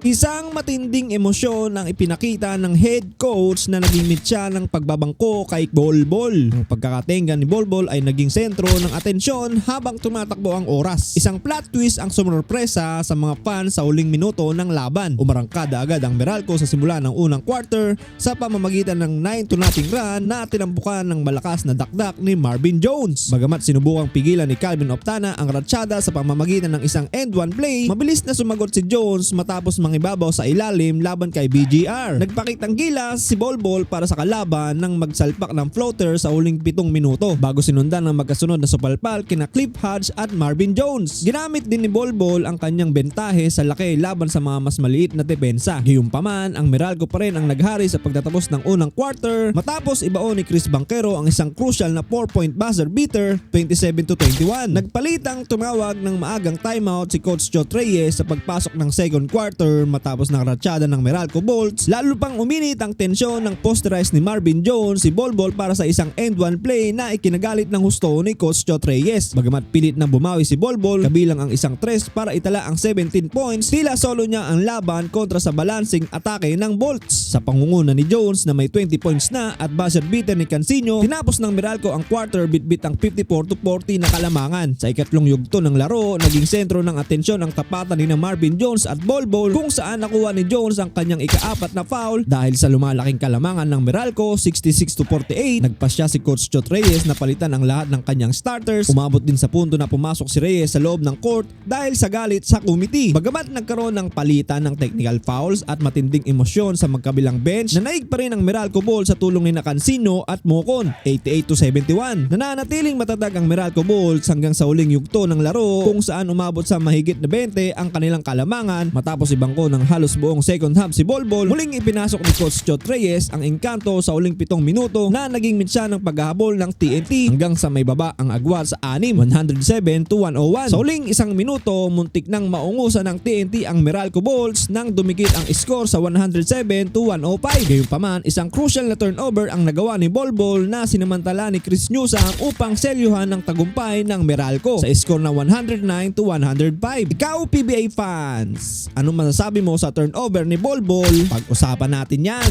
Isang matinding emosyon ang ipinakita ng head coach na naging mitya ng pagbabangko kay Bolbol. Ang pagkakatenga ni Bolbol ay naging sentro ng atensyon habang tumatakbo ang oras. Isang plot twist ang sumurpresa sa mga fans sa huling minuto ng laban. Umarangkada agad ang Meralco sa simula ng unang quarter sa pamamagitan ng 9-0 run na tinambukan ng malakas na dakdak ni Marvin Jones. Bagamat sinubukang pigilan ni Calvin Optana ang ratsyada sa pamamagitan ng isang end one play, mabilis na sumagot si Jones matapos mangibabaw sa ilalim laban kay BGR. Nagpakitang gilas si Bolbol para sa kalaban nang magsalpak ng floater sa huling 7 minuto bago sinundan ng magkasunod na supalpal kina Cliff Hodge at Marvin Jones. Ginamit din ni Bolbol ang kanyang bentahe sa laki laban sa mga mas maliit na depensa. Gayunpaman, ang Meralco pa rin ang naghari sa pagtatapos ng unang quarter matapos ibaon ni Chris Banquero ang isang crucial na 4-point buzzer beater 27-21. Nagpalitang tumawag ng maagang timeout si Coach Chot Reyes sa pagpasok ng second quarter matapos ng ratsyada ng Meralco Bolts. Lalo pang uminit ang tensyon ng posterize ni Marvin Jones si Bolbol para sa isang end one play na ikinagalit ng husto ni Coach Chot Reyes. Bagamat pilit na bumawi si Bolbol kabilang ang isang tres para itala ang 17 points, tila solo niya ang laban kontra sa balancing atake ng Bolts. Sa pangunguna ni Jones na may 20 points na at buzzer beater ni Cancino, tinapos ng Meralco ang quarter bitbit ang 54-40 na kalamangan. Sa ikatlong yugto ng laro, naging sentro ng atensyon ang tapatan ni Marvin Jones at Bolbol kung saan nakuha ni Jones ang kanyang ika-4 na foul dahil sa lumalaking kalamangan ng Meralco 66-48. Nagpasya si Coach Chot Reyes na palitan ang lahat ng kanyang starters. Umabot din sa punto na pumasok si Reyes sa loob ng court dahil sa galit sa committee. Bagamat nagkaroon ng palitan ng technical fouls at matinding emosyon sa magkabilang bench, nanaig pa rin ang Meralco Ball sa tulong ni Cancino at Mocon 88-71. Nananatiling matatag ang Meralco Bulls hanggang sa huling yugto ng laro kung saan umabot sa mahigit na 20 ang kanilang kalamangan matapos ibangko ng halos buong second half si Bolbol. Muling ipinasok ni Coach Chot Reyes ang engkanto sa huling 7 minuto na naging mitsa ng paghahabol ng TNT hanggang sa may baba ang agwat sa 6, 107-101. Sa huling 1 minuto, muntik nang maungusan ng TNT ang Meralco Bulls nang dumikit ang score sa 107-105. Gayunpaman, isang crucial na turnover ang nagawa ni Bolbol na sinamantala ni Chris Newsam upang selyuhan ng tagumpay ng Meralco sa score na 109-105. Ikaw PBA fans, anong masasabi mo sa turnover ni Bolbol? Pag-usapan natin yan.